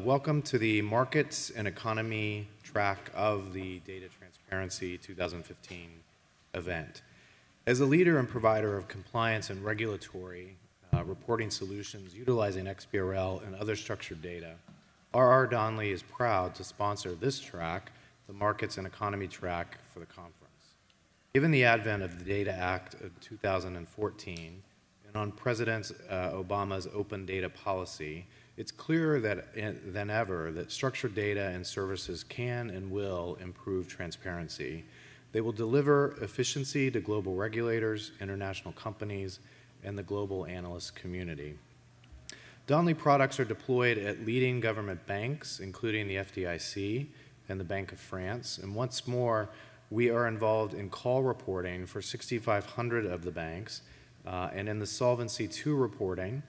Welcome to the Markets and Economy track of the Data Transparency 2015 event. As a leader and provider of compliance and regulatory reporting solutions utilizing XBRL and other structured data, R.R. Donnelley is proud to sponsor this track, the Markets and Economy track, for the conference. Given the advent of the Data Act of 2014 and on President Obama's open data policy, it's clearer than ever that structured data and services can and will improve transparency. They will deliver efficiency to global regulators, international companies, and the global analyst community. Donnelley products are deployed at leading government banks, including the FDIC and the Bank of France. And once more, we are involved in call reporting for 6,500 of the banks, and in the Solvency II reporting,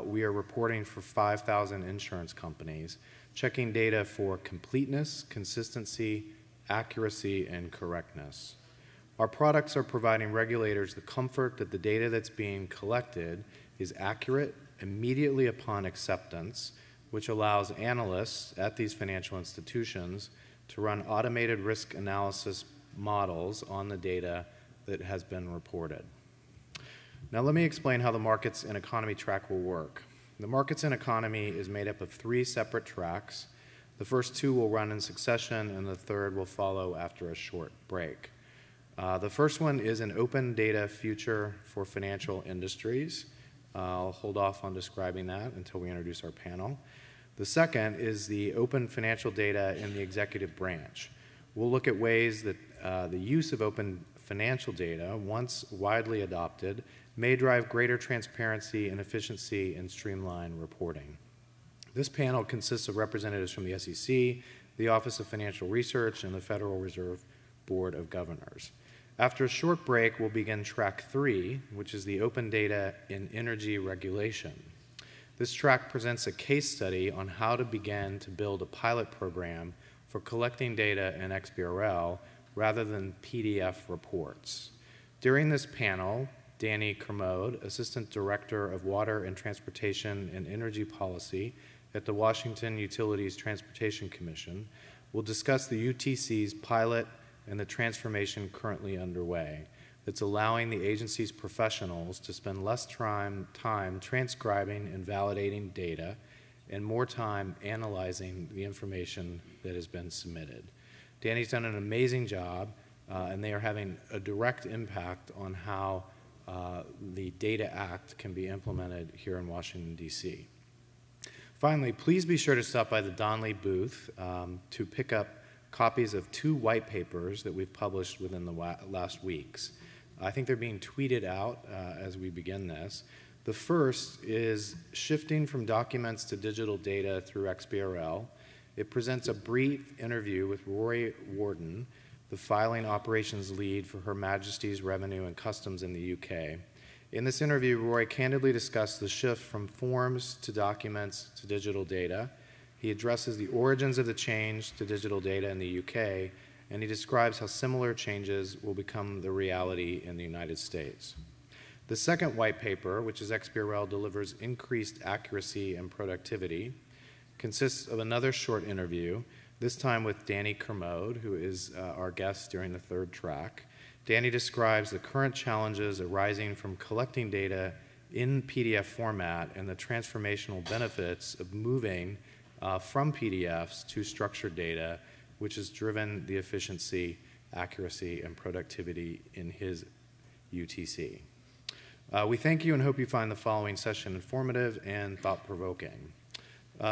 we are reporting for 5,000 insurance companies, checking data for completeness, consistency, accuracy, and correctness. Our products are providing regulators the comfort that the data that's being collected is accurate immediately upon acceptance, which allows analysts at these financial institutions to run automated risk analysis models on the data that has been reported. Now let me explain how the Markets and Economy track will work. The Markets and Economy is made up of 3 separate tracks. The first 2 will run in succession, and the third will follow after a short break. The first one is an open data future for financial industries. I'll hold off on describing that until we introduce our panel. The second is the open financial data in the executive branch. We'll look at ways that the use of open financial data, once widely adopted, may drive greater transparency and efficiency in streamlined reporting. This panel consists of representatives from the SEC, the Office of Financial Research, and the Federal Reserve Board of Governors. After a short break, we'll begin track 3, which is the open data in energy regulation. This track presents a case study on how to begin to build a pilot program for collecting data in XBRL rather than PDF reports. During this panel, Danny Kermode, Assistant Director of Water and Transportation and Energy Policy at the Washington Utilities Transportation Commission, will discuss the UTC's pilot and the transformation currently underway that's allowing the agency's professionals to spend less time transcribing and validating data and more time analyzing the information that has been submitted. Danny's done an amazing job, and they are having a direct impact on how the Data Act can be implemented here in Washington, D.C. Finally, please be sure to stop by the Donnelley booth to pick up copies of 2 white papers that we've published within the last weeks. I think they're being tweeted out as we begin this. The first is Shifting from Documents to Digital Data Through XBRL. It presents a brief interview with Rory Warden, the filing operations lead for Her Majesty's Revenue and Customs in the UK. In this interview, Rory candidly discussed the shift from forms to documents to digital data. He addresses the origins of the change to digital data in the UK, and he describes how similar changes will become the reality in the United States. The second white paper, which is XBRL Delivers Increased Accuracy and Productivity, consists of another short interview, this time with Danny Kermode, who is our guest during the third track. Danny describes the current challenges arising from collecting data in PDF format and the transformational benefits of moving from PDFs to structured data, which has driven the efficiency, accuracy, and productivity in his UTC. We thank you and hope you find the following session informative and thought-provoking.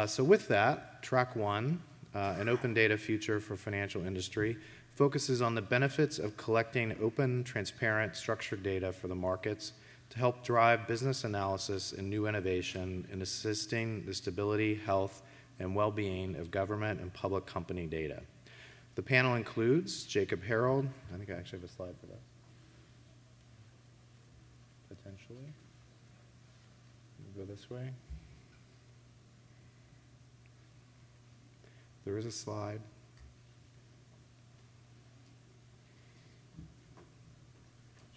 So with that, track 1, an open data future for financial industry, focuses on the benefits of collecting open, transparent, structured data for the markets to help drive business analysis and new innovation in assisting the stability, health, and well-being of government and public company data. The panel includes Jacob Harold. I think I actually have a slide for that. Potentially. We'll go this way. There is a slide.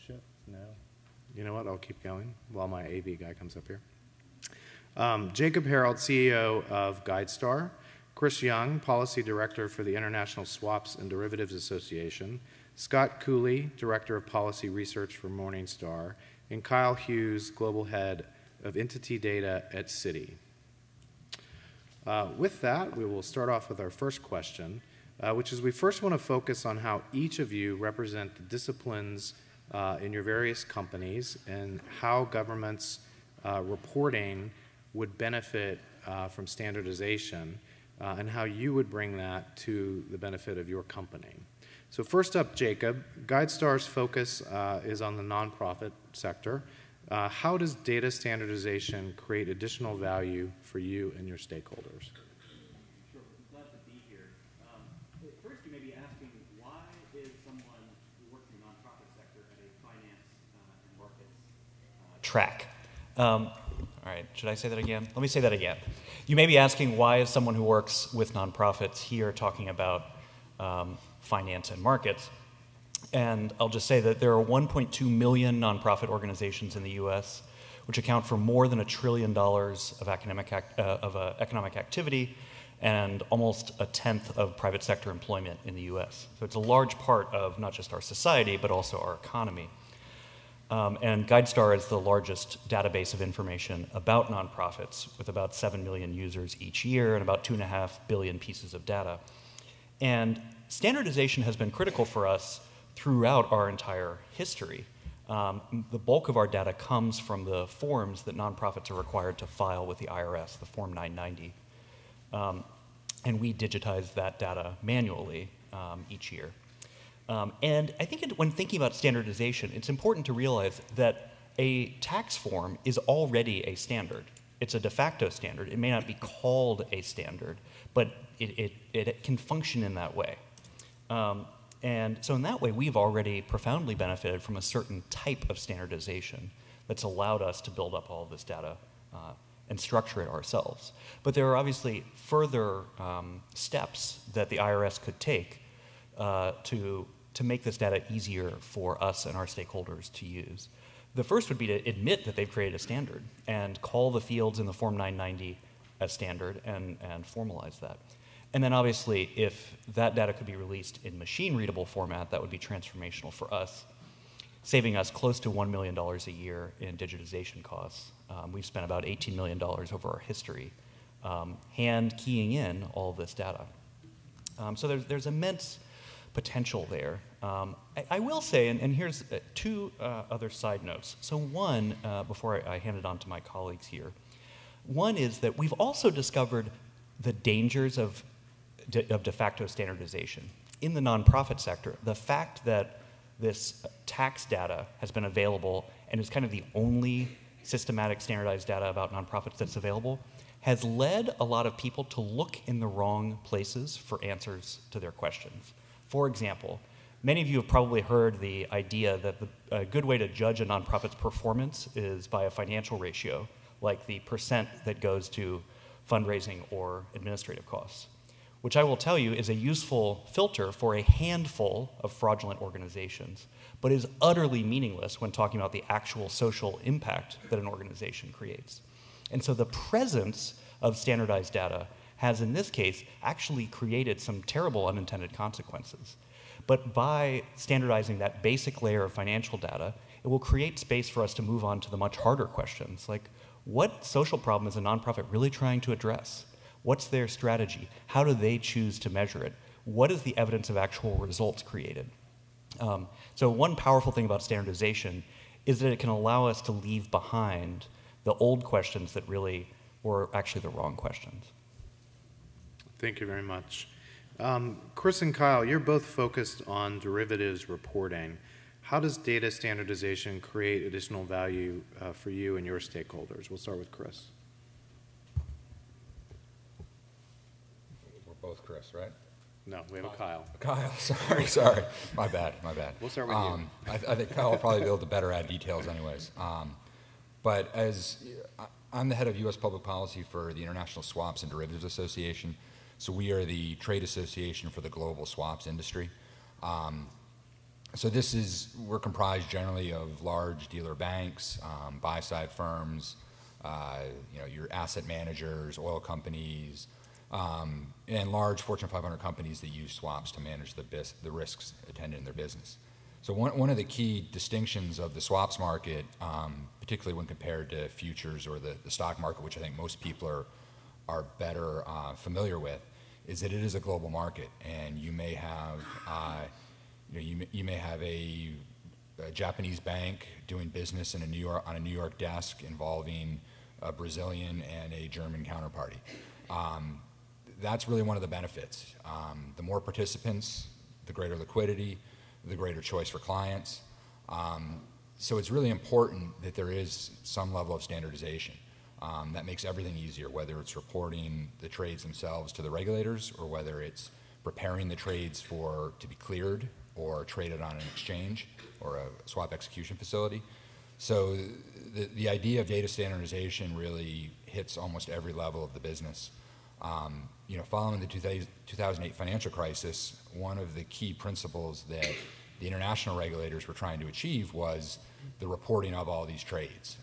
Shift? No. You know what? I'll keep going while my AV guy comes up here. Jacob Harold, CEO of GuideStar, Chris Young, Policy Director for the International Swaps and Derivatives Association, Scott Cooley, Director of Policy Research for Morningstar, and Kyle Hughes, Global Head of Entity Data at Citi. With that, we will start off with our first question, which is we first want to focus on how each of you represent the disciplines in your various companies and how governments reporting would benefit from standardization and how you would bring that to the benefit of your company. So first up, Jacob, GuideStar's focus is on the nonprofit sector. How does data standardization create additional value for you and your stakeholders? Sure, glad to be here. First, you may be asking, why is someone who works in the nonprofit sector at a finance and markets track? All right, should I say that again? Let me say that again. You may be asking, why is someone who works with nonprofits here talking about finance and markets? And I'll just say that there are 1.2 million nonprofit organizations in the U.S., which account for more than $1 trillion of economic activity and almost 1/10 of private sector employment in the U.S. So it's a large part of not just our society, but also our economy. And GuideStar is the largest database of information about nonprofits, with about 7 million users each year and about 2.5 billion pieces of data. And standardization has been critical for us throughout our entire history. The bulk of our data comes from the forms that nonprofits are required to file with the IRS, the Form 990. And we digitize that data manually each year. And I think when thinking about standardization, it's important to realize that a tax form is already a standard. It's a de facto standard. It may not be called a standard, but it can function in that way. And so in that way, we've already profoundly benefited from a certain type of standardization that's allowed us to build up all of this data and structure it ourselves. But there are obviously further steps that the IRS could take to make this data easier for us and our stakeholders to use. The first would be to admit that they've created a standard and call the fields in the Form 990 as standard and formalize that. And then obviously, if that data could be released in machine-readable format, that would be transformational for us, saving us close to $1 million a year in digitization costs. We've spent about $18 million over our history hand keying in all of this data. So there's immense potential there. I will say, and here's two other side notes. So one, before I hand it on to my colleagues here, one is that we've also discovered the dangers of de facto standardization. In the nonprofit sector, the fact that this tax data has been available and is kind of the only systematic standardized data about nonprofits that's available has led a lot of people to look in the wrong places for answers to their questions. For example, many of you have probably heard the idea that a good way to judge a nonprofit's performance is by a financial ratio, like the percent that goes to fundraising or administrative costs, which I will tell you is a useful filter for a handful of fraudulent organizations, but is utterly meaningless when talking about the actual social impact that an organization creates. And so the presence of standardized data has, in this case, actually created some terrible unintended consequences. But by standardizing that basic layer of financial data, it will create space for us to move on to the much harder questions, like what social problem is a nonprofit really trying to address? What's their strategy? How do they choose to measure it? What is the evidence of actual results created? So one powerful thing about standardization is that it can allow us to leave behind the old questions that really were actually the wrong questions. Thank you very much. Chris and Kyle, you're both focused on derivatives reporting. How does data standardization create additional value for you and your stakeholders? We'll start with Chris. We're both Chris, right? No, we have a Kyle. Kyle, sorry. My bad. We'll start with you. I think Kyle will probably be able to better add details anyways. But I'm the head of U.S. public policy for the International Swaps and Derivatives Association. So we are the trade association for the global swaps industry. So we're comprised generally of large dealer banks, buy-side firms, your asset managers, oil companies, and large Fortune 500 companies that use swaps to manage the risks attendant in their business. So one of the key distinctions of the swaps market, particularly when compared to futures or the stock market, which I think most people are better familiar with, is that it is a global market, and you may have you may have a Japanese bank doing business in on a New York desk involving a Brazilian and a German counterparty. That's really one of the benefits. The more participants, the greater liquidity, the greater choice for clients. So it's really important that there is some level of standardization. That makes everything easier, whether it's reporting the trades themselves to the regulators or whether it's preparing the trades to be cleared or traded on an exchange or a swap execution facility. So the idea of data standardization really hits almost every level of the business. Following the 2008 financial crisis, one of the key principles that the international regulators were trying to achieve was the reporting of all these trades,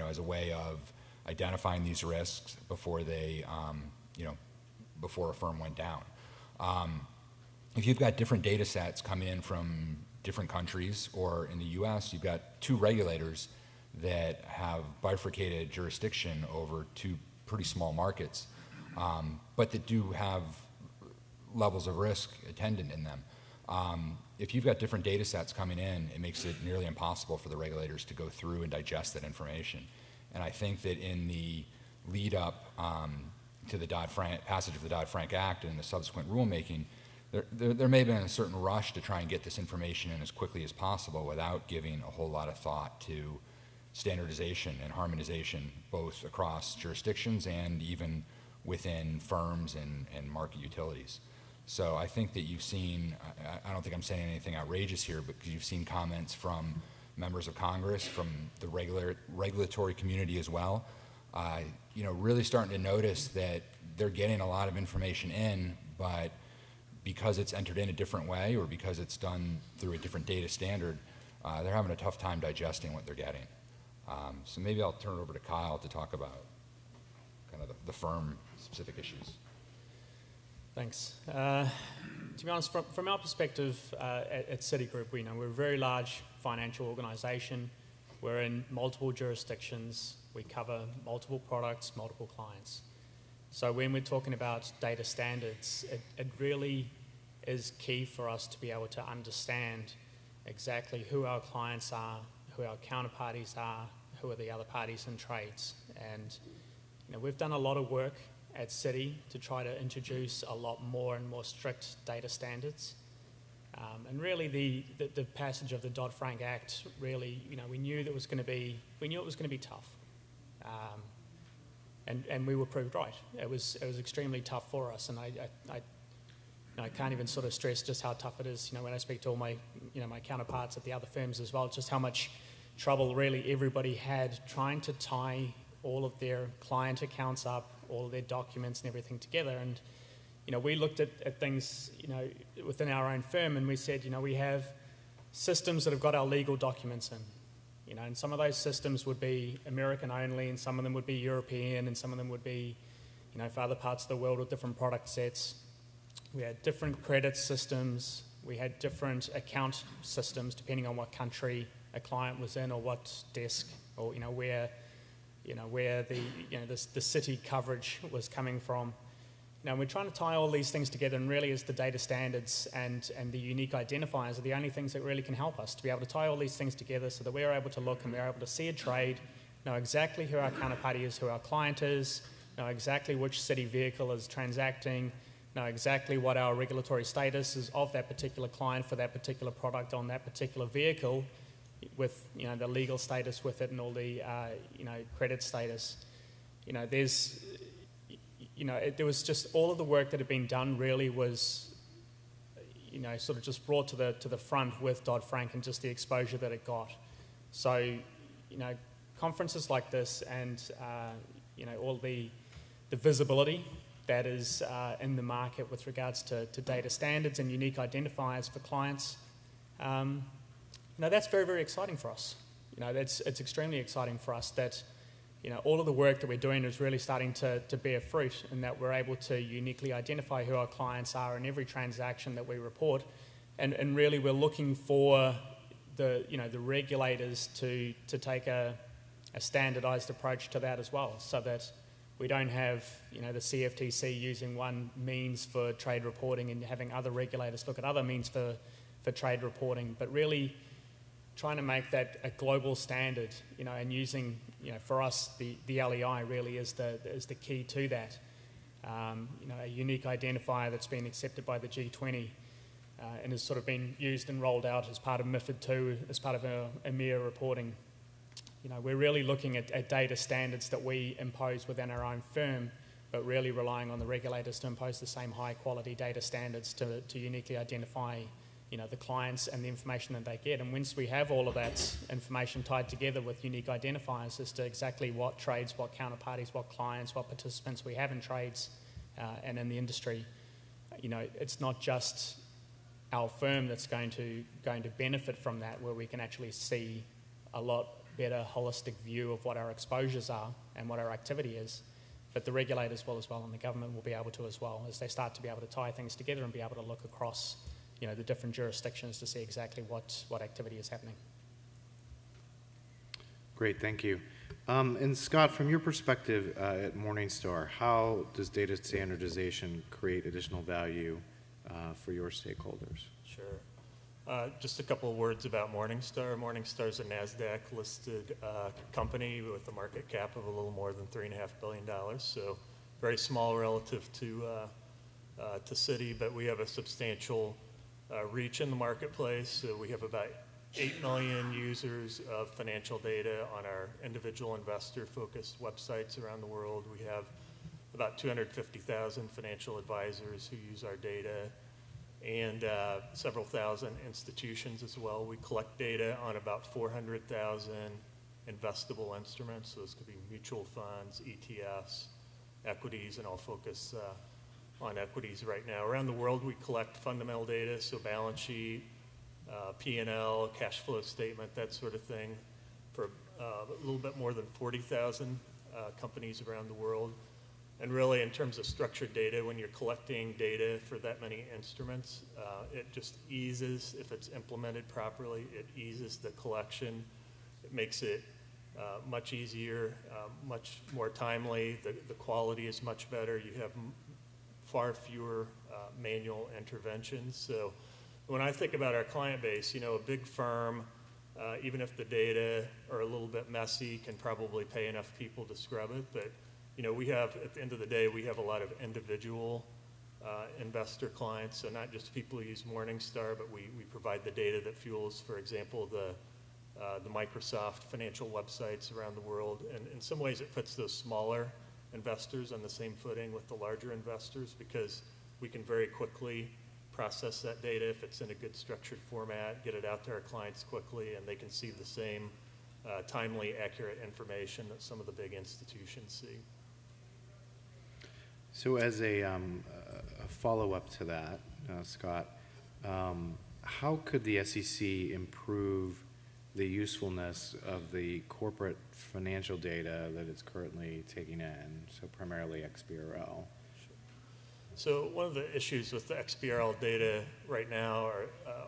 as a way of identifying these risks before before a firm went down. If you've got different data sets coming in from different countries, or in the US, you've got two regulators that have bifurcated jurisdiction over two pretty small markets, but that do have levels of risk attendant in them. If you've got different data sets coming in, it makes it nearly impossible for the regulators to go through and digest that information. And I think that in the lead up to the passage of the Dodd-Frank Act and the subsequent rulemaking, there may have been a certain rush to try and get this information in as quickly as possible without giving a whole lot of thought to standardization and harmonization, both across jurisdictions and even within firms and market utilities. So I think that you've seen, I don't think I'm saying anything outrageous here, but you've seen comments from members of Congress, from the regulatory community as well, really starting to notice that they're getting a lot of information in, but because it's entered in a different way or because it's done through a different data standard, they're having a tough time digesting what they're getting. So maybe I'll turn it over to Kyle to talk about kind of the firm-specific issues. Thanks. To be honest, from our perspective at Citigroup, we're a very large financial organization. We're in multiple jurisdictions. We cover multiple products, multiple clients. So when we're talking about data standards, it really is key for us to be able to understand exactly who our clients are, who our counterparties are, who are the other parties in trades. And we've done a lot of work at Citi to try to introduce a lot more and more strict data standards. And really the passage of the Dodd-Frank Act, really, we knew it was going to be tough. And we were proved right. It was extremely tough for us, and I can't even sort of stress just how tough it is. When I speak to all my my counterparts at the other firms as well, just how much trouble really everybody had trying to tie all of their client accounts up, all of their documents and everything together. And we looked at things within our own firm, and we said we have systems that have got our legal documents in. And some of those systems would be American only, and some of them would be European, and some of them would be, for other parts of the world with different product sets. We had different credit systems. We had different account systems depending on what country a client was in or what desk or where the city coverage was coming from. We're trying to tie all these things together, and really is the data standards and the unique identifiers are the only things that really can help us to be able to tie all these things together so that we're able to look and we're able to see a trade, know exactly who our counterparty is, who our client is, know exactly which Citi vehicle is transacting, know exactly what our regulatory status is of that particular client for that particular product on that particular vehicle, with the legal status with it and all the credit status. There was just all of the work that had been done really was, sort of just brought to the front with Dodd-Frank and just the exposure that it got. So, conferences like this and, all the visibility that is in the market with regards to data standards and unique identifiers for clients, that's very, very exciting for us. It's extremely exciting for us that, all of the work that we're doing is really starting to bear fruit, in that we're able to uniquely identify who our clients are in every transaction that we report. And really we're looking for the regulators to take a standardized approach to that as well, so that we don't have, the CFTC using one means for trade reporting and having other regulators look at other means for trade reporting, but really trying to make that a global standard, and using, for us, the LEI really is the key to that. A unique identifier that's been accepted by the G20 and has sort of been used and rolled out as part of MiFID II, as part of our EMEA reporting. We're really looking at data standards that we impose within our own firm, but really relying on the regulators to impose the same high quality data standards to uniquely identify, the clients and the information that they get. And once we have all of that information tied together with unique identifiers as to exactly what trades, what counterparties, what clients, what participants we have in trades and in the industry, it's not just our firm that's going to benefit from that, where we can actually see a lot better holistic view of what our exposures are and what our activity is, but the regulators will as well, and the government will be able to as well, as they start to be able to tie things together and be able to look across, the different jurisdictions to see exactly what activity is happening. Great, thank you. And Scott, from your perspective at Morningstar, how does data standardization create additional value for your stakeholders? Sure. Just a couple of words about Morningstar. Morningstar is a NASDAQ-listed company with a market cap of a little more than $3.5 billion, so very small relative to Citi, but we have a substantial reach in the marketplace. So we have about 8 million users of financial data on our individual investor-focused websites around the world. We have about 250,000 financial advisors who use our data, and several thousand institutions as well. We collect data on about 400,000 investable instruments. So those could be mutual funds, ETFs, equities, and I'll focus on equities right now. Around the world, we collect fundamental data, so balance sheet, P&L, cash flow statement, that sort of thing, for a little bit more than 40,000 companies around the world. And really, in terms of structured data, when you're collecting data for that many instruments, it just eases, if it's implemented properly, it eases the collection. It makes it much easier, much more timely. The quality is much better. You have far fewer manual interventions. So when I think about our client base, a big firm, even if the data are a little bit messy, can probably pay enough people to scrub it. But we have, at the end of the day, we have a lot of individual investor clients, so not just people who use Morningstar, but we provide the data that fuels, for example, the Microsoft financial websites around the world. And in some ways, it puts those smaller investors on the same footing with the larger investors, because we can very quickly process that data if it's in a good structured format, get it out to our clients quickly, and they can see the same timely, accurate information that some of the big institutions see. So as a follow-up to that, Scott, how could the SEC improve the usefulness of the corporate financial data that it's currently taking in, so primarily XBRL? So one of the issues with the XBRL data right now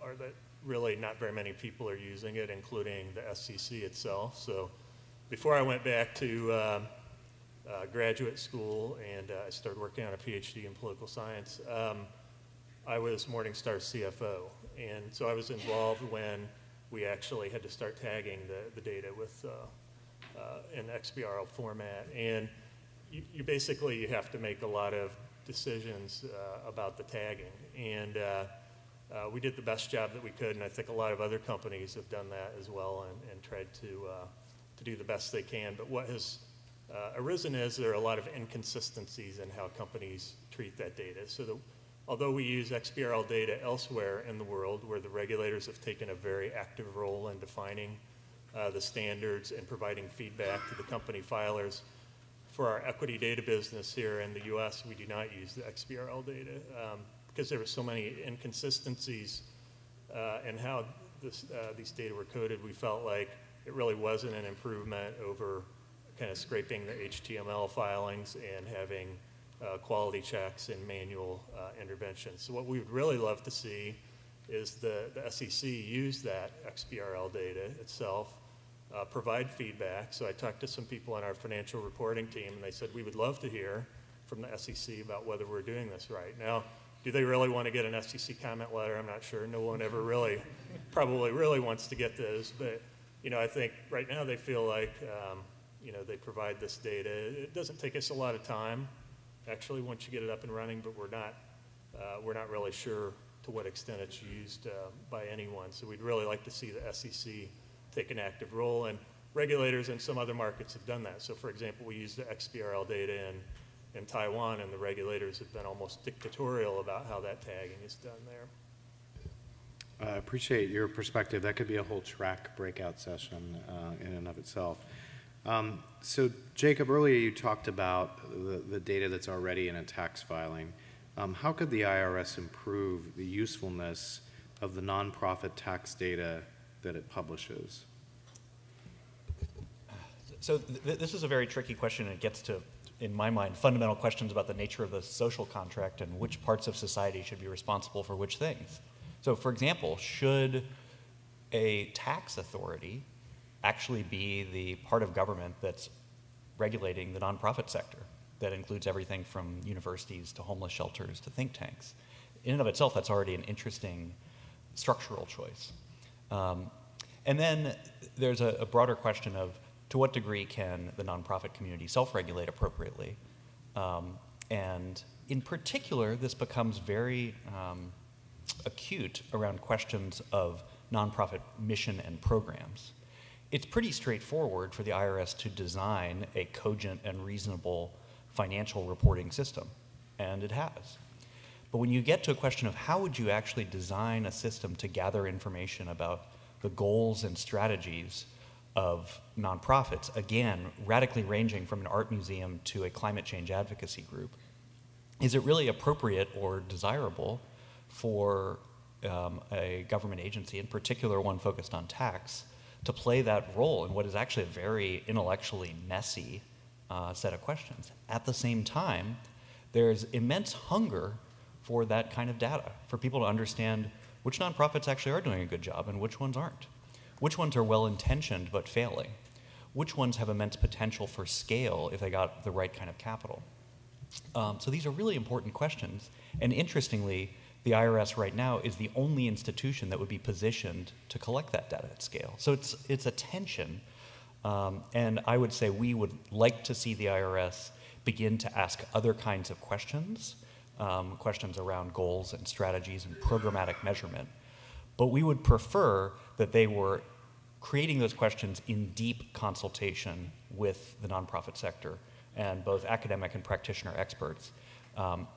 are that really not very many people are using it, including the SEC itself. So before I went back to graduate school and I started working on a PhD in political science, I was Morningstar's CFO. And so I was involved when we actually had to start tagging the data with in XBRL format. And you basically have to make a lot of decisions about the tagging. And we did the best job that we could, and I think a lot of other companies have done that as well and tried to do the best they can. But what has arisen is there are a lot of inconsistencies in how companies treat that data. So although we use XBRL data elsewhere in the world, where the regulators have taken a very active role in defining the standards and providing feedback to the company filers, for our equity data business here in the US, we do not use the XBRL data because there were so many inconsistencies in how these data were coded. We felt like it really wasn't an improvement over kind of scraping the HTML filings and having quality checks and manual interventions. So what we would really love to see is the SEC use that XBRL data itself, provide feedback. So I talked to some people on our financial reporting team, and they said, we would love to hear from the SEC about whether we're doing this right. Now, do they really want to get an SEC comment letter? I'm not sure. No one ever really, probably really wants to get those. But, you know, I think right now they feel like, you know, they provide this data. It doesn't take us a lot of time, actually, once you get it up and running, but we're not really sure to what extent it's used by anyone. So we'd really like to see the SEC take an active role, and regulators in some other markets have done that. So for example, we use the XBRL data in Taiwan, and the regulators have been almost dictatorial about how that tagging is done there. I appreciate your perspective. That could be a whole track breakout session in and of itself. So Jacob, earlier you talked about the data that's already in a tax filing. How could the IRS improve the usefulness of the nonprofit tax data that it publishes? So this is a very tricky question, and it gets to, in my mind, fundamental questions about the nature of the social contract and which parts of society should be responsible for which things. So for example, should a tax authority actually be the part of government that's regulating the nonprofit sector? That includes everything from universities to homeless shelters to think tanks. In and of itself, that's already an interesting structural choice. And then there's a broader question of, to what degree can the nonprofit community self-regulate appropriately? And in particular, this becomes very acute around questions of nonprofit mission and programs. It's pretty straightforward for the IRS to design a cogent and reasonable financial reporting system, and it has. But when you get to a question of how would you actually design a system to gather information about the goals and strategies of nonprofits, again, radically ranging from an art museum to a climate change advocacy group, is it really appropriate or desirable for a government agency, in particular one focused on tax, to play that role in what is actually a very intellectually messy set of questions? At the same time, there's immense hunger for that kind of data, for people to understand which nonprofits actually are doing a good job and which ones aren't. Which ones are well-intentioned but failing? Which ones have immense potential for scale if they got the right kind of capital? So these are really important questions. And interestingly, the IRS right now is the only institution that would be positioned to collect that data at scale. So it's a tension. And I would say we would like to see the IRS begin to ask other kinds of questions, questions around goals and strategies and programmatic measurement. But we would prefer that they were creating those questions in deep consultation with the nonprofit sector and both academic and practitioner experts.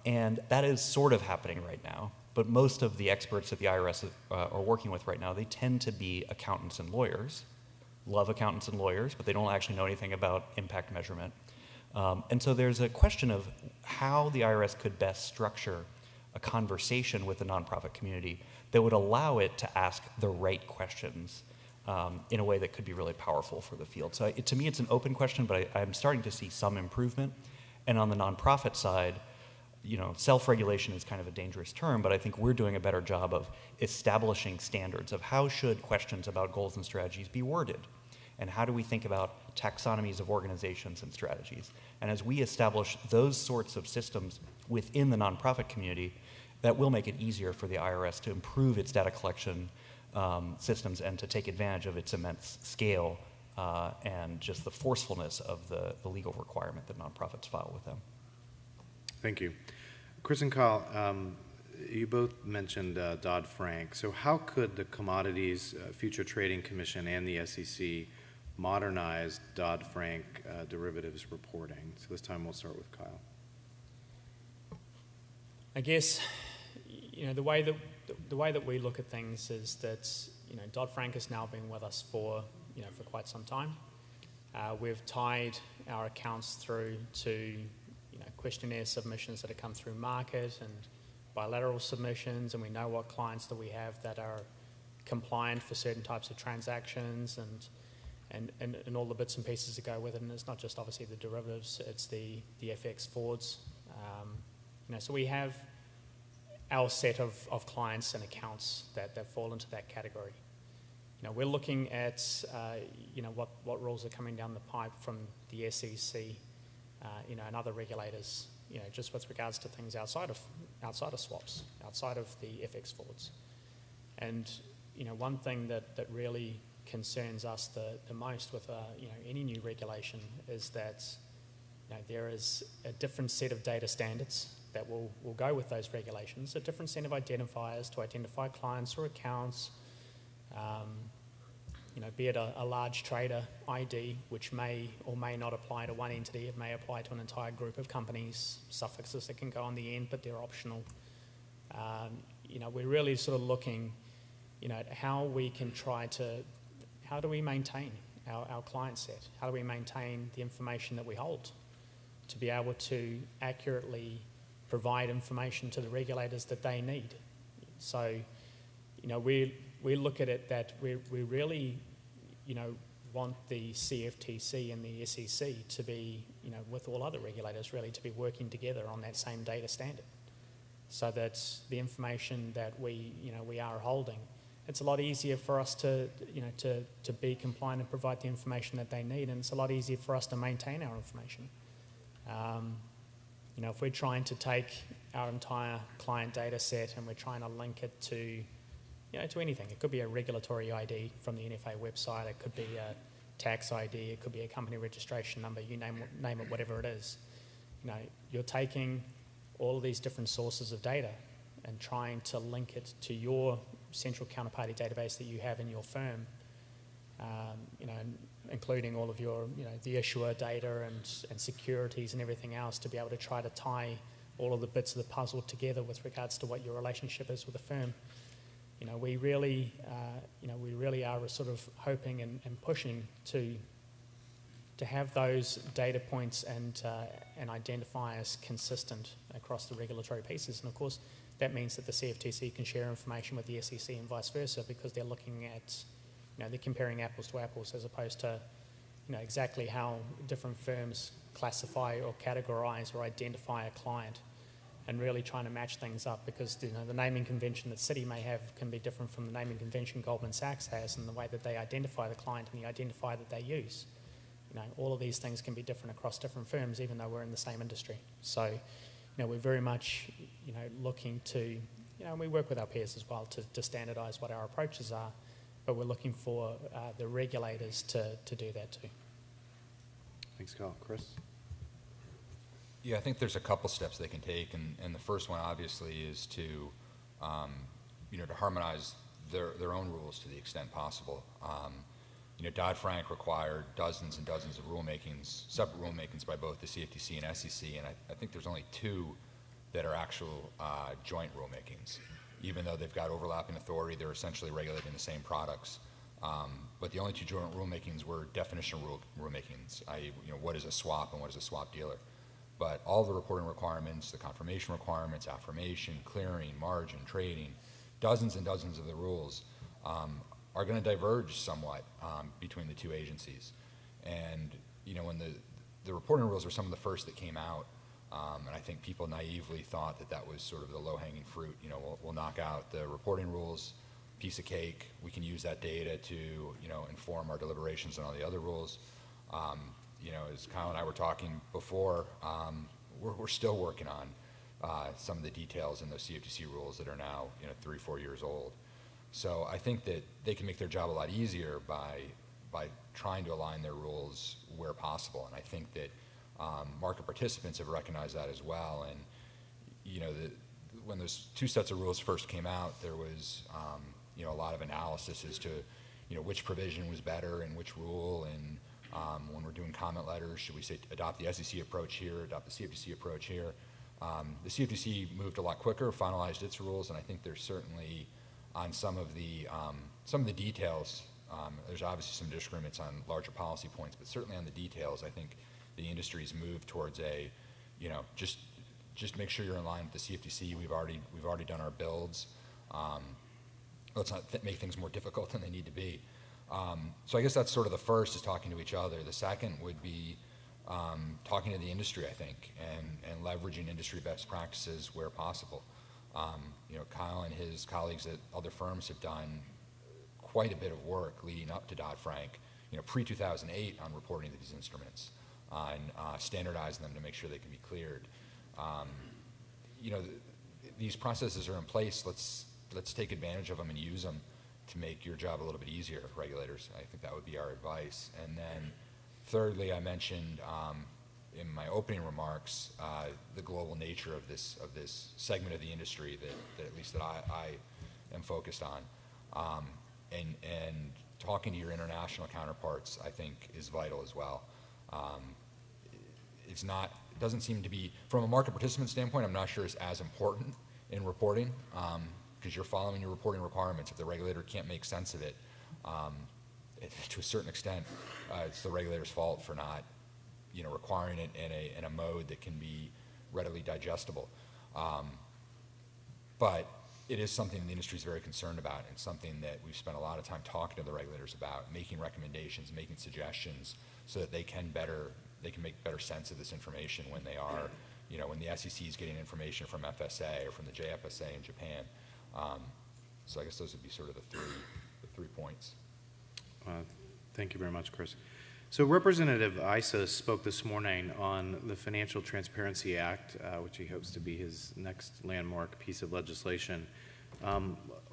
And that is sort of happening right now. But most of the experts that the IRS are working with right now, they tend to be accountants and lawyers. Love accountants and lawyers, but they don't actually know anything about impact measurement. And so there's a question of how the IRS could best structure a conversation with the nonprofit community that would allow it to ask the right questions in a way that could be really powerful for the field. So to me, it's an open question, but I'm starting to see some improvement. And on the nonprofit side, you know, self-regulation is kind of a dangerous term, but I think we're doing a better job of establishing standards of how should questions about goals and strategies be worded, and how do we think about taxonomies of organizations and strategies. And as we establish those sorts of systems within the nonprofit community, that will make it easier for the IRS to improve its data collection systems and to take advantage of its immense scale and just the forcefulness of the legal requirement that nonprofits file with them. Thank you. Chris and Kyle, you both mentioned Dodd-Frank. So how could the Commodities Future Trading Commission and the SEC modernize Dodd-Frank derivatives reporting? So this time we'll start with Kyle. I guess, you know, the way that we look at things is that, you know, Dodd-Frank has now been with us for quite some time. We've tied our accounts through to questionnaire submissions that have come through market and bilateral submissions, and we know what clients that we have that are compliant for certain types of transactions, and all the bits and pieces that go with it. And it's not just obviously the derivatives, it's the FX forwards. So we have our set of clients and accounts that fall into that category. We're looking at what rules are coming down the pipe from the SEC, and other regulators, just with regards to things outside of swaps, outside of the FX forwards. And one thing that really concerns us the most with any new regulation is that there is a different set of data standards that will go with those regulations, a different set of identifiers to identify clients or accounts, be it a large trader ID, which may or may not apply to one entity. It may apply to an entire group of companies, suffixes that can go on the end, but they're optional. We're really sort of looking, at how we can how do we maintain our client set? How do we maintain the information that we hold to be able to accurately provide information to the regulators that they need? So, we look at it that we really, want the CFTC and the SEC to be, with all other regulators really, to be working together on that same data standard, so that the information that we are holding, it's a lot easier for us to be compliant and provide the information that they need, and it's a lot easier for us to maintain our information. If we're trying to take our entire client data set and we're trying to link it to anything. It could be a regulatory ID from the NFA website, it could be a tax ID, it could be a company registration number, you name it, whatever it is. You're taking all of these different sources of data and trying to link it to your central counterparty database that you have in your firm, including all of your, the issuer data and securities and everything else, to be able to try to tie all of the bits of the puzzle together with regards to what your relationship is with the firm. We really are sort of hoping and pushing to have those data points and identifiers consistent across the regulatory pieces. And of course, that means that the CFTC can share information with the SEC and vice versa, because they're looking at, they're comparing apples to apples, as opposed to, exactly how different firms classify or categorize or identify a client, and really trying to match things up, because the naming convention that Citi may have can be different from the naming convention Goldman Sachs has, and the way that they identify the client and the identifier that they use. All of these things can be different across different firms, even though we're in the same industry. So, we're very much, looking to, and we work with our peers as well to standardise what our approaches are, but we're looking for the regulators to do that too. Thanks, Scott. Chris? Yeah, I think there's a couple steps they can take, and the first one obviously is to, to harmonize their own rules to the extent possible. Dodd-Frank required dozens and dozens of rulemakings, separate rulemakings by both the CFTC and SEC, and I think there's only 2 that are actual joint rulemakings. Even though they've got overlapping authority, they're essentially regulating the same products. But the only 2 joint rulemakings were definition rulemakings, i.e., what is a swap and what is a swap dealer. But all the reporting requirements, the confirmation requirements, affirmation, clearing, margin, trading, dozens and dozens of the rules are going to diverge somewhat between the 2 agencies. And, when the reporting rules were some of the first that came out, and I think people naively thought that was sort of the low-hanging fruit. We'll knock out the reporting rules, piece of cake. We can use that data to, inform our deliberations on all the other rules. As Kyle and I were talking before, we're still working on some of the details in those CFTC rules that are now 3-4 years old. So I think that they can make their job a lot easier by trying to align their rules where possible. And I think that market participants have recognized that as well. And when those 2 sets of rules first came out, there was a lot of analysis as to which provision was better and which rule, and when we're doing comment letters, should we say adopt the SEC approach here, adopt the CFTC approach here? The CFTC moved a lot quicker, finalized its rules, and I think there's certainly on some of the details. There's obviously some disagreements on larger policy points, but certainly on the details, I think the industry's moved towards a, just make sure you're in line with the CFTC. We've already done our builds. Let's not make things more difficult than they need to be. So I guess that's sort of the first, is talking to each other. The second would be talking to the industry, I think, and leveraging industry best practices where possible. Kyle and his colleagues at other firms have done quite a bit of work leading up to Dodd-Frank, pre-2008 on reporting these instruments, on standardizing them to make sure they can be cleared. These processes are in place. Let's take advantage of them and use them to make your job a little bit easier, regulators. I think that would be our advice. And then thirdly, I mentioned in my opening remarks the global nature of this segment of the industry that at least that I am focused on. And talking to your international counterparts, I think, is vital as well. It doesn't seem to be, from a market participant standpoint, I'm not sure it's as important in reporting, because you're following your reporting requirements. If the regulator can't make sense of it, to a certain extent, it's the regulator's fault for not, requiring it in a mode that can be readily digestible. But it is something the industry is very concerned about, and something that we've spent a lot of time talking to the regulators about, making recommendations, making suggestions, so that they can make better sense of this information when they are, when the SEC is getting information from FSA or from the JFSA in Japan. So I guess those would be sort of the three points. Thank you very much, Chris. So Representative Issa spoke this morning on the Financial Transparency Act, which he hopes to be his next landmark piece of legislation.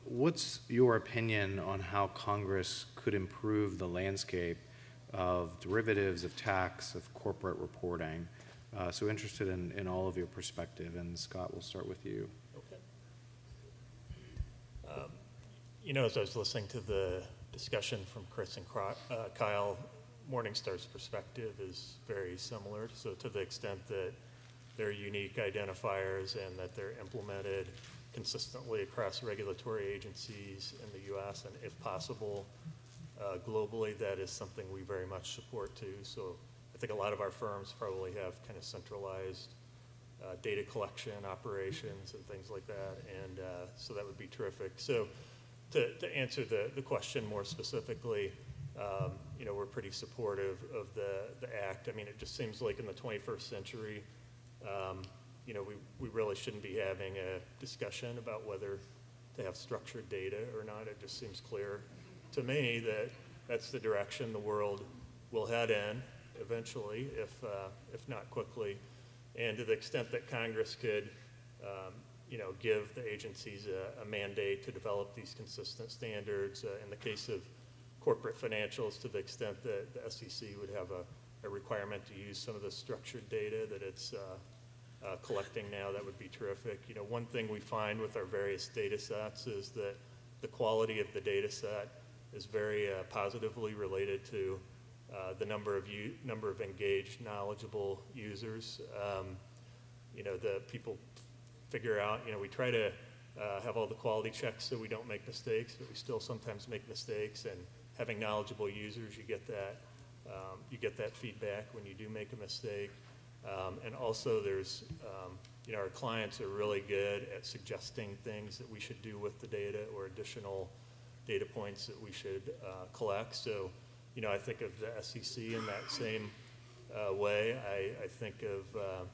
What's your opinion on how Congress could improve the landscape of derivatives, of tax, of corporate reporting? So interested in all of your perspective. And Scott, we'll start with you. Okay. As I was listening to the discussion from Chris and Kyle, Morningstar's perspective is very similar. So to the extent that they're unique identifiers and that they're implemented consistently across regulatory agencies in the U.S. and, if possible, globally, that is something we very much support too. So I think a lot of our firms probably have kind of centralized data collection operations and things like that, and so that would be terrific. So to answer the question more specifically, we're pretty supportive of the act. I mean, it just seems like in the 21st century, we really shouldn't be having a discussion about whether to have structured data or not. It just seems clear to me that that's the direction the world will head in eventually, if not quickly. And to the extent that Congress could, give the agencies a mandate to develop these consistent standards, in the case of corporate financials, to the extent that the SEC would have a requirement to use some of the structured data that it's collecting now, that would be terrific. One thing we find with our various data sets is that the quality of the data set is very positively related to the number of engaged, knowledgeable users. The people figure out, we try to have all the quality checks so we don't make mistakes, but we still sometimes make mistakes, and having knowledgeable users, you get that feedback when you do make a mistake. And also there's, our clients are really good at suggesting things that we should do with the data or additional data points that we should collect. So, I think of the SEC in that same way. I think of,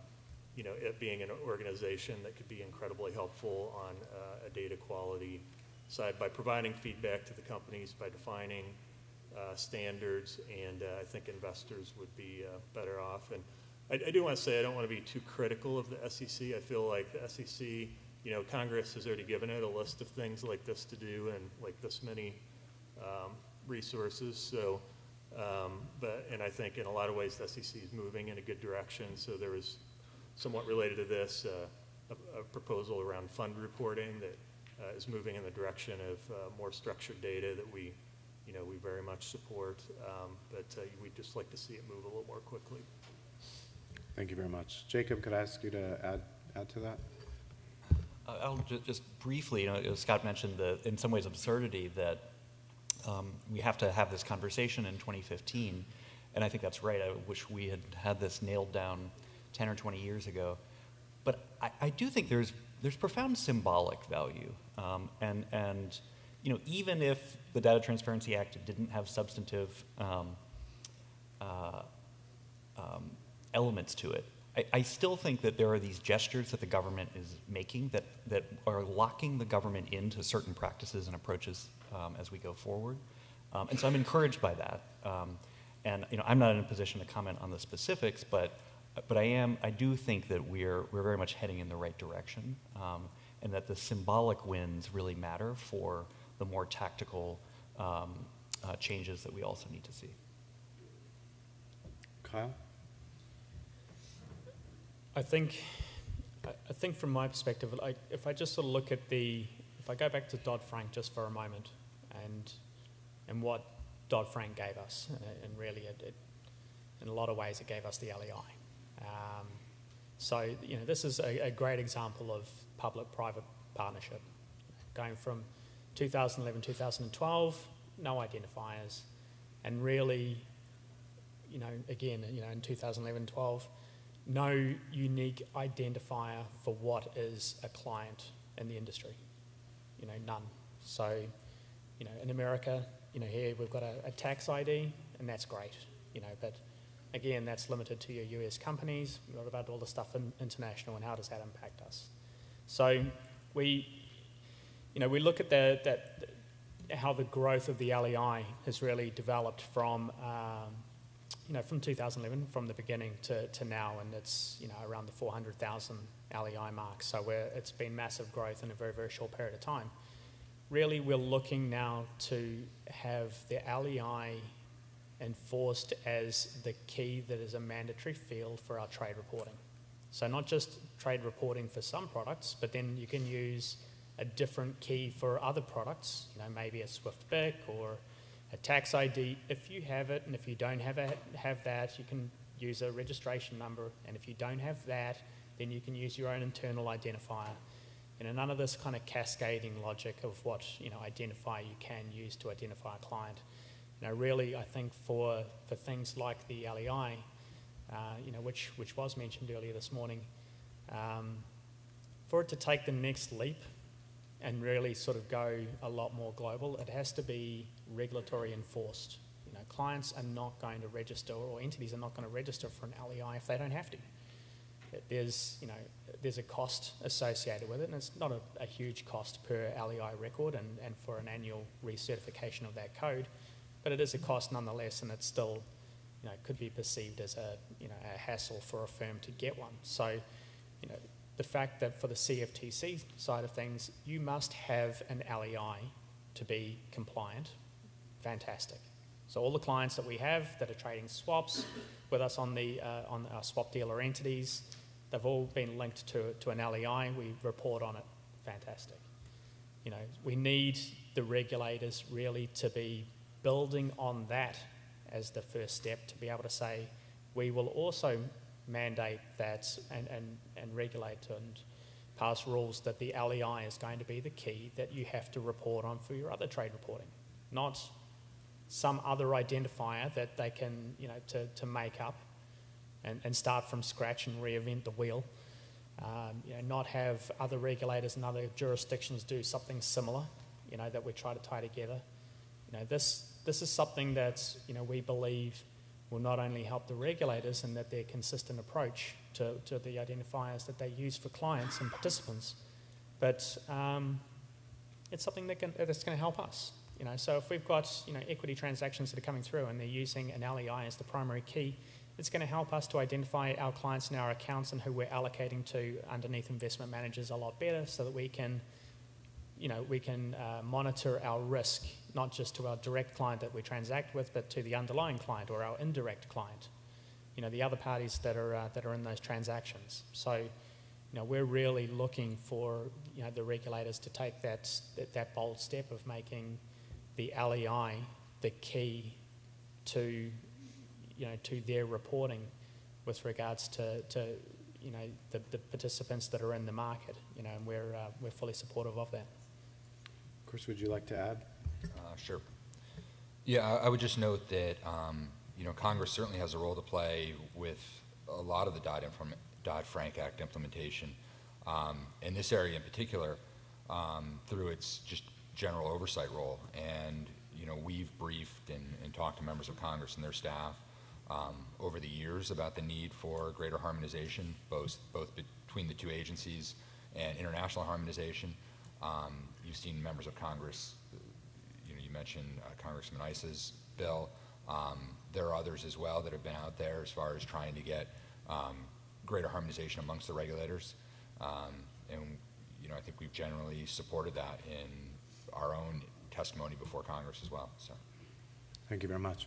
it being an organization that could be incredibly helpful on a data quality side by providing feedback to the companies, by defining standards, and I think investors would be better off. And I do want to say I don't want to be too critical of the SEC. I feel like the SEC, Congress has already given it a list of things like this to do and like this many resources. So, and I think in a lot of ways the SEC is moving in a good direction. So there was, somewhat related to this, a proposal around fund reporting that is moving in the direction of more structured data that we very much support, but we'd just like to see it move a little more quickly. Thank you very much. Jacob, could I ask you to add to that? I'll just briefly, Scott mentioned the, in some ways, absurdity that we have to have this conversation in 2015, and I think that's right. I wish we had this nailed down 10 or 20 years ago. But I do think there's profound symbolic value, and even if the Data Transparency Act didn't have substantive elements to it, I still think that there are these gestures that the government is making that are locking the government into certain practices and approaches as we go forward. And so I'm encouraged by that. And I'm not in a position to comment on the specifics, but I do think that we're very much heading in the right direction, and that the symbolic wins really matter for the more tactical changes that we also need to see. Kyle? I think from my perspective, if I just sort of look at if I go back to Dodd-Frank just for a moment, and what Dodd-Frank gave us, and really in a lot of ways it gave us the LEI. So this is a great example of public-private partnership, going from 2011, 2012, no identifiers, and really, again, in 2011, 12. No unique identifier for what is a client in the industry, none. So, in America, here we've got a tax ID, and that's great, but again, that's limited to your US companies. What about all the stuff international, and how does that impact us? So we look at how the growth of the LEI has really developed from 2011, from the beginning to now, and it's around the 400,000 LEI mark. So it's been massive growth in a very, very short period of time. Really, we're looking now to have the LEI enforced as the key that is a mandatory field for our trade reporting. So not just trade reporting for some products, but then you can use a different key for other products, maybe a Swift BIC or a tax ID. If you have it, and if you don't have that, you can use a registration number, and if you don't have that, then you can use your own internal identifier. None of this kind of cascading logic of what identifier you can use to identify a client. Really, I think for things like the LEI, which was mentioned earlier this morning, for it to take the next leap and really sort of go a lot more global, it has to be regulatory enforced. Clients are not going to register, or entities are not going to register for an LEI if they don't have to. There's a cost associated with it, and it's not a huge cost per LEI record and for an annual recertification of that code, but it is a cost nonetheless, and it's still, could be perceived as a hassle for a firm to get one. So, the fact that for the CFTC side of things, you must have an LEI to be compliant, fantastic. So all the clients that we have that are trading swaps with us on our swap dealer entities, they've all been linked to an LEI. We report on it, fantastic. We need the regulators really to be building on that as the first step, to be able to say, we will also mandate that and regulate and pass rules that the LEI is going to be the key that you have to report on for your other trade reporting, not some other identifier that they can, to make up and start from scratch and reinvent the wheel. Not have other regulators and other jurisdictions do something similar, that we try to tie together. This is something that, we believe will not only help the regulators in that their consistent approach to the identifiers that they use for clients and participants, but it's something that's going to help us. So if we've got equity transactions that are coming through and they're using an LEI as the primary key, it's going to help us to identify our clients and our accounts and who we're allocating to underneath investment managers a lot better, so that we can monitor our risk, not just to our direct client that we transact with, but to the underlying client or our indirect client, the other parties that are in those transactions. So, we're really looking for the regulators to take that bold step of making the LEI the key to their reporting with regards to the participants that are in the market, and we're fully supportive of that. Chris, would you like to add? Sure. Yeah, I would just note that Congress certainly has a role to play with a lot of the Dodd-Frank Act implementation, in this area in particular, through its just general oversight role. And, you know, we've briefed and talked to members of Congress and their staff over the years about the need for greater harmonization, both between the two agencies and international harmonization. You've seen members of Congress, you know, you mentioned Congressman Iss's bill. There are others as well that have been out there as far as trying to get greater harmonization amongst the regulators. And, you know, I think we've generally supported that in our own testimony before Congress as well. So, thank you very much.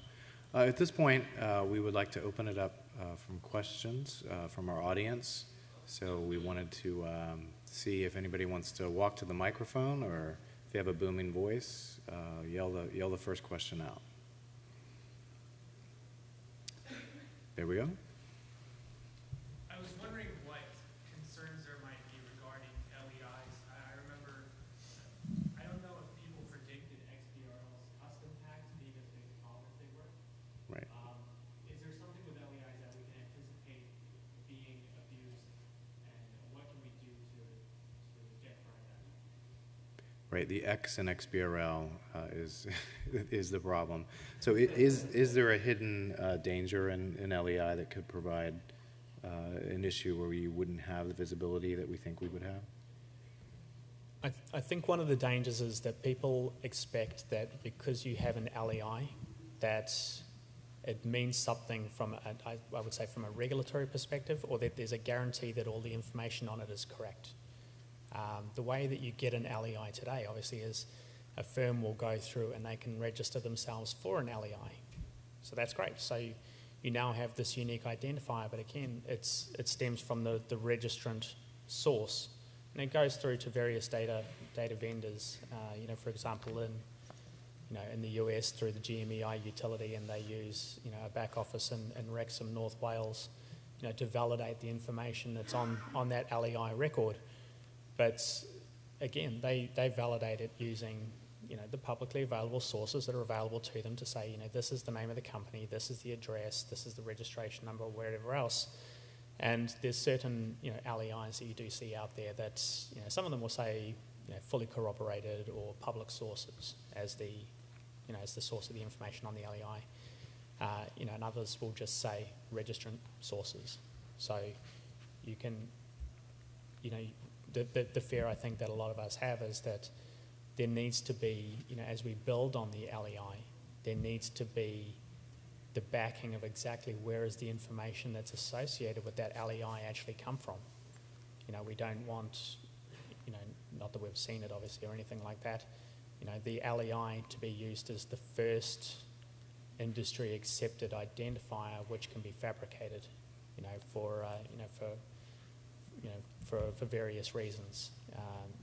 At this point, we would like to open it up from questions from our audience. So we wanted to see if anybody wants to walk to the microphone, or if you have a booming voice, yell the first question out. There we go. I was wondering what concerns there might be regarding LEIs. I remember, I don't know if people predicted XBRL's custom tags being as big a problem as they were. Right. Is there something with LEIs that we can anticipate being abused, and what can we do to get front of that? Right. The X in XBRL is the problem. So is there a hidden danger in LEI that could provide an issue where you wouldn't have the visibility that we think we would have? I think one of the dangers is that people expect that because you have an LEI, that it means something from, I would say, from a regulatory perspective, or that there's a guarantee that all the information on it is correct. The way that you get an LEI today, obviously, is a firm will go through and they can register themselves for an LEI. So that's great. So you now have this unique identifier, but again, it stems from the registrant source, and it goes through to various data vendors. You know, for example, in the US through the GMEI utility, and they use, you know, a back office in Wrexham, North Wales, you know, to validate the information that's on that LEI record. But again, they validate it using, you know, the publicly available sources that are available to them to say, you know, this is the name of the company, this is the address, this is the registration number, or wherever else. And there's certain, you know, LEIs that you do see out there that, you know, some of them will say, you know, fully corroborated or public sources as the, you know, as the source of the information on the LEI. You know, and others will just say registrant sources. So you can, you know, the fear I think that a lot of us have is that there needs to be, you know, as we build on the LEI, there needs to be the backing of exactly where is the information that's associated with that LEI actually come from. You know, we don't want, you know, not that we've seen it obviously or anything like that, you know, the LEI to be used as the first industry accepted identifier which can be fabricated, you know, for various reasons.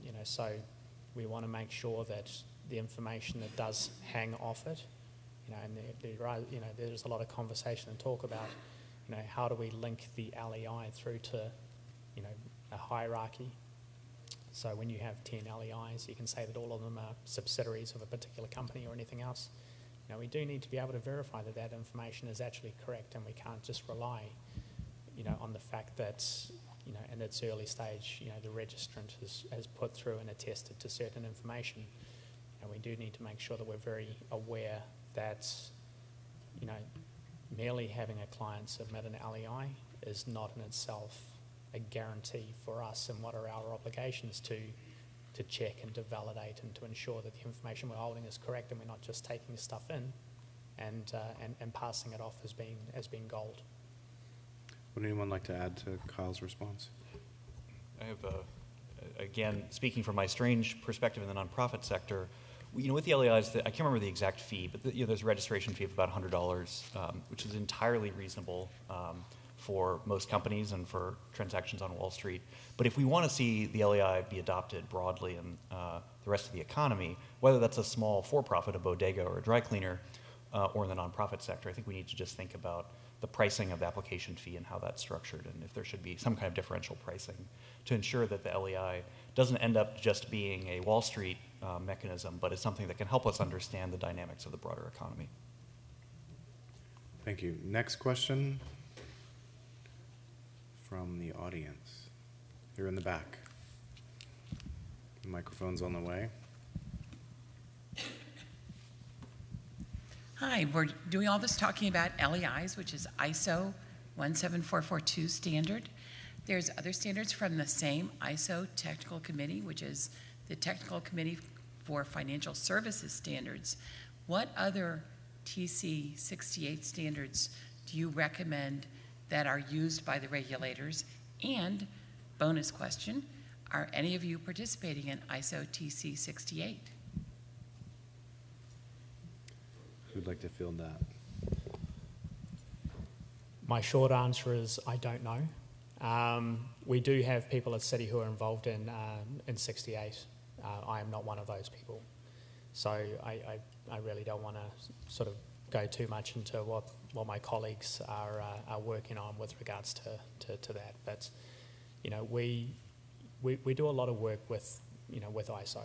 You know, so we want to make sure that the information that does hang off it, you know, and there's a lot of conversation and talk about, you know, how do we link the LEI through to, you know, a hierarchy. So when you have 10 LEIs, you can say that all of them are subsidiaries of a particular company or anything else. You know, we do need to be able to verify that that information is actually correct, and we can't just rely, you know, on the fact that, you know, in its early stage, you know, the registrant has put through and attested to certain information. And we do need to make sure that we're very aware that, you know, merely having a client submit an LEI is not in itself a guarantee for us, and what are our obligations to check and to validate and to ensure that the information we're holding is correct, and we're not just taking stuff in and passing it off as being gold. Would anyone like to add to Kyle's response? I have, again, speaking from my strange perspective in the nonprofit sector, you know, with the LEIs, I can't remember the exact fee, but you know, there's a registration fee of about $100, which is entirely reasonable for most companies and for transactions on Wall Street. But if we want to see the LEI be adopted broadly in the rest of the economy, whether that's a small for-profit, a bodega or a dry cleaner, or in the nonprofit sector, I think we need to just think about the pricing of the application fee and how that's structured, and if there should be some kind of differential pricing to ensure that the LEI doesn't end up just being a Wall Street mechanism, but is something that can help us understand the dynamics of the broader economy. Thank you. Next question from the audience. Here in the back. The microphone's on the way. Hi, we're doing all this talking about LEIs, which is ISO 17442 standard. There's other standards from the same ISO technical committee, which is the Technical Committee for Financial Services Standards. What other TC 68 standards do you recommend that are used by the regulators? And bonus question, are any of you participating in ISO TC 68? Who'd like to field that? My short answer is I don't know. We do have people at City who are involved in 68. I am not one of those people. So I really don't want to sort of go too much into what my colleagues are working on with regards to that. But, you know, we do a lot of work with ISO.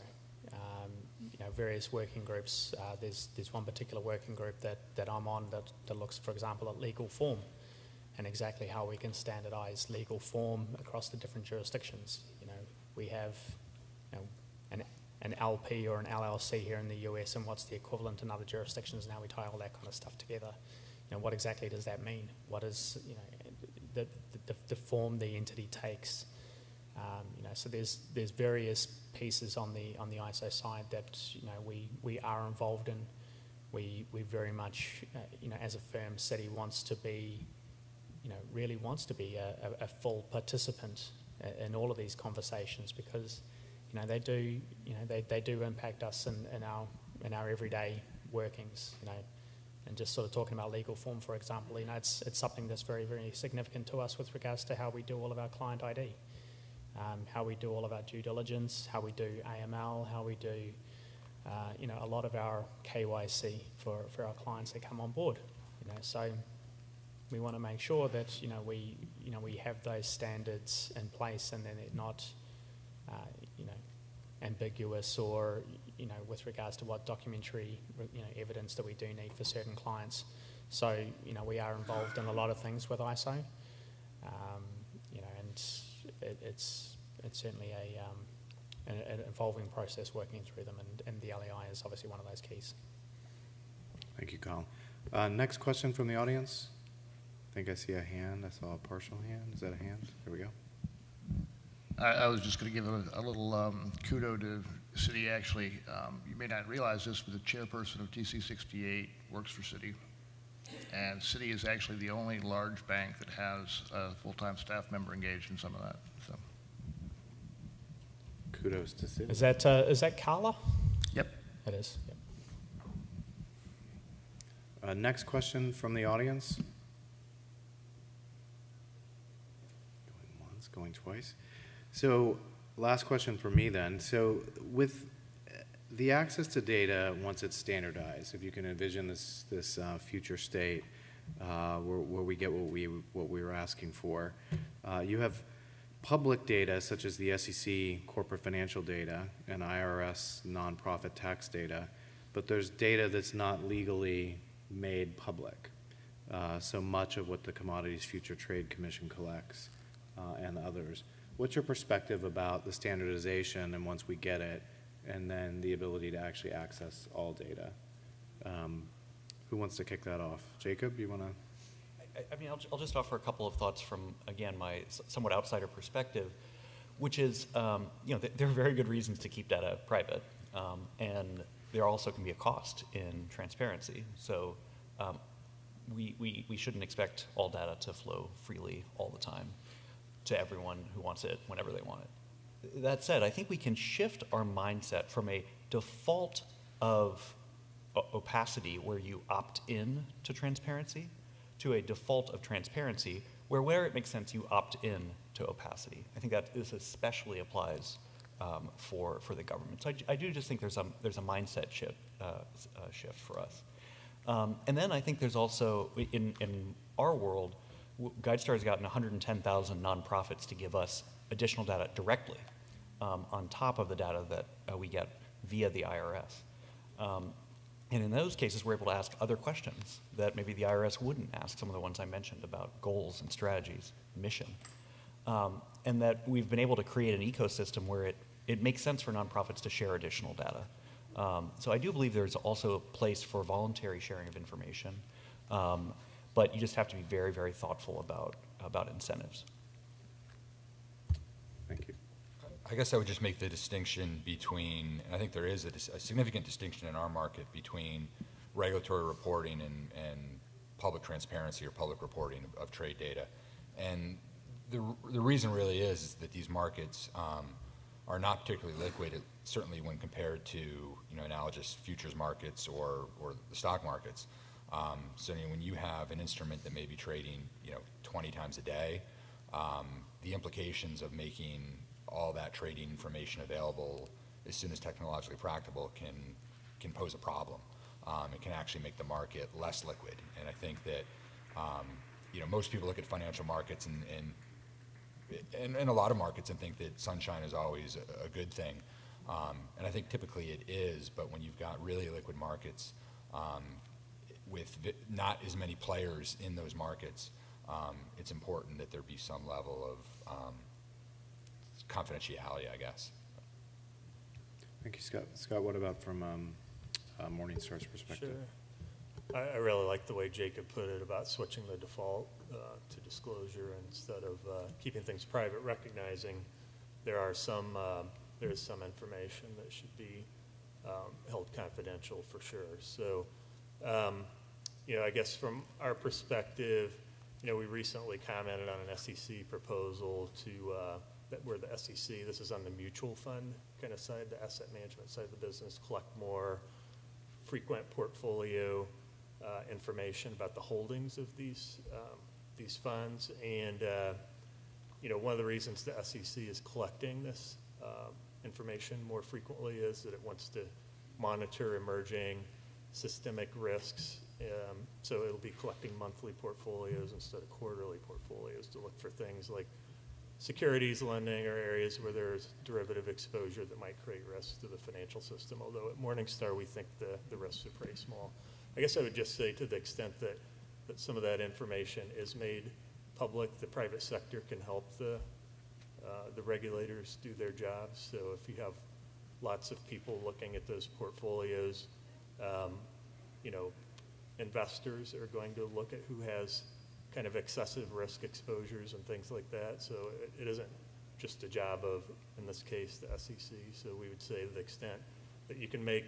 You know, various working groups. There's one particular working group that I'm on that looks, for example, at legal form and exactly how we can standardize legal form across the different jurisdictions. You know, we have, you know, an LP or an LLC here in the US, and what's the equivalent in other jurisdictions, and how we tie all that kind of stuff together. You know, what exactly does that mean? What is, you know, the form the entity takes? You know, so there's various pieces on the ISO side that, you know, we are involved in. We very much, you know, as a firm, Citi wants to be, you know, really wants to be a full participant in all of these conversations, because, you know, they do impact us in our everyday workings. You know, and just sort of talking about legal form, for example, you know, it's something that's very, very significant to us with regards to how we do all of our client ID. How we do all of our due diligence, how we do AML, how we do, you know, a lot of our KYC for our clients that come on board. You know, so we want to make sure that, you know, we have those standards in place, and then they're not, you know, ambiguous, or, you know, with regards to what documentary, you know, evidence that we do need for certain clients. So, you know, we are involved in a lot of things with ISO, you know, and it's certainly an evolving process working through them, and the LEI is obviously one of those keys. Thank you, Kyle. Next question from the audience. I think I see a hand. I saw a partial hand. Is that a hand? There we go. I was just going to give a little kudo to Citi. Actually, you may not realize this, but the chairperson of TC 68 works for Citi. And Citi is actually the only large bank that has a full-time staff member engaged in some of that. So, kudos to Citi. Is that Carla? Yep. It is. Yep. Next question from the audience. Going once, going twice. So, last question for me then. So, with the access to data, once it's standardized, if you can envision this future state where we get what we were asking for, you have public data such as the SEC corporate financial data and IRS nonprofit tax data, but there's data that's not legally made public. So much of what the Commodities Future Trade Commission collects and others. What's your perspective about the standardization, and once we get it, and then the ability to actually access all data? Who wants to kick that off? Jacob, you want to? I mean, I'll just offer a couple of thoughts from, again, my somewhat outsider perspective, which is, you know, there are very good reasons to keep data private, and there also can be a cost in transparency. So we shouldn't expect all data to flow freely all the time to everyone who wants it whenever they want it. That said, I think we can shift our mindset from a default of opacity where you opt in to transparency to a default of transparency where it makes sense you opt in to opacity. I think that this especially applies for the government. So I do just think there's a mindset shift for us. And then I think there's also, in our world, GuideStar has gotten 110,000 nonprofits to give us additional data directly on top of the data that we get via the IRS. And in those cases, we're able to ask other questions that maybe the IRS wouldn't ask, some of the ones I mentioned about goals and strategies, mission. And that we've been able to create an ecosystem where it makes sense for nonprofits to share additional data So I do believe there's also a place for voluntary sharing of information, but you just have to be very, very thoughtful about incentives. Thank you. I guess I would just make the distinction between, and I think there is a significant distinction in our market between regulatory reporting and public transparency or public reporting of trade data. And the reason really is that these markets are not particularly liquid, certainly when compared to analogous futures markets or the stock markets. So when you have an instrument that may be trading 20 times a day, the implications of making all that trading information available as soon as technologically practicable can pose a problem. It can actually make the market less liquid. And I think that most people look at financial markets and a lot of markets and think that sunshine is always a good thing. And I think typically it is, but when you've got really liquid markets with not as many players in those markets, it's important that there be some level of confidentiality, I guess. Thank you, Scott. Scott, what about from Morningstar's perspective? Sure. I really like the way Jacob put it about switching the default to disclosure instead of keeping things private, recognizing there is some information that should be held confidential for sure. So, I guess from our perspective, we recently commented on an SEC proposal where the SEC, this is on the mutual fund kind of side, the asset management side of the business, collect more frequent portfolio information about the holdings of these funds. And, one of the reasons the SEC is collecting this information more frequently is that it wants to monitor emerging systemic risks. So it'll be collecting monthly portfolios instead of quarterly portfolios to look for things like securities lending or areas where there's derivative exposure that might create risks to the financial system. Although at Morningstar, we think the risks are pretty small. I guess I would just say to the extent that some of that information is made public, the private sector can help the regulators do their jobs. So if you have lots of people looking at those portfolios, investors are going to look at who has kind of excessive risk exposures and things like that. So it isn't just a job of, in this case, the SEC. So we would say to the extent that you can make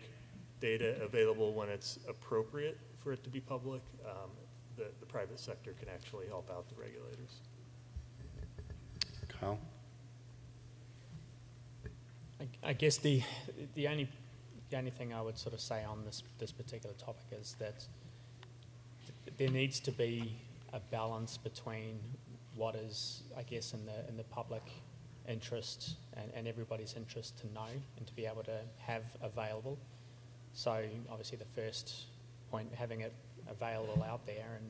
data available when it's appropriate for it to be public, the private sector can actually help out the regulators. Kyle? I guess the only thing I would sort of say on this particular topic is that there needs to be a balance between what is, I guess, in the public interest and everybody's interest to know and to be able to have available. So obviously the first point, having it available out there,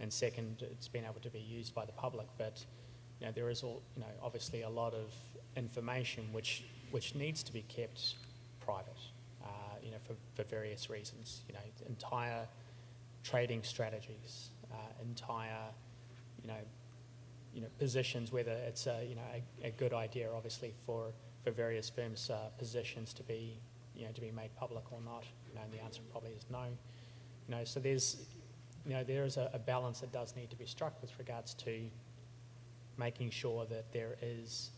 and second, it's been able to be used by the public. But there is obviously a lot of information which needs to be kept private, for various reasons. Entire trading strategies, entire positions, whether it's a good idea, obviously, for various firms' positions to be made public or not. And the answer probably is no. So there is a balance that does need to be struck with regards to making sure that there is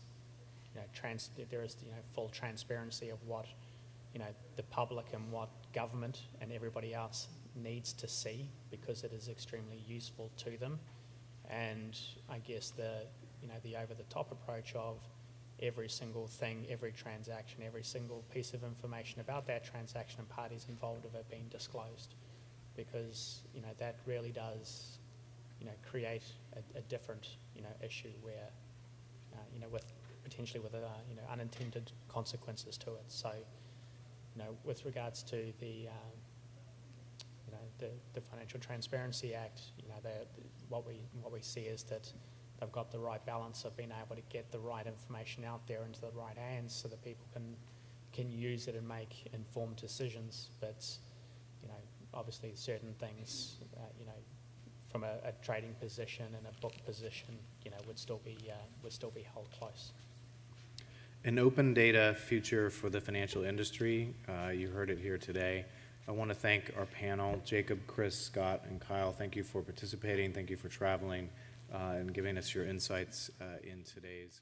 full transparency of what the public and what government and everybody else needs to see, because it is extremely useful to them. And I guess the over-the-top approach of every single thing, every transaction, every single piece of information about that transaction and parties involved of it being disclosed, because that really does create a different issue where with unintended consequences to it. So with regards to the Financial Transparency Act, what we see is that they've got the right balance of being able to get the right information out there into the right hands so that people can use it and make informed decisions. But obviously certain things from a trading position and a book position would still be held close. An open data future for the financial industry. You heard it here today. I want to thank our panel, Jacob, Chris, Scott, and Kyle. Thank you for participating. Thank you for traveling and giving us your insights in today's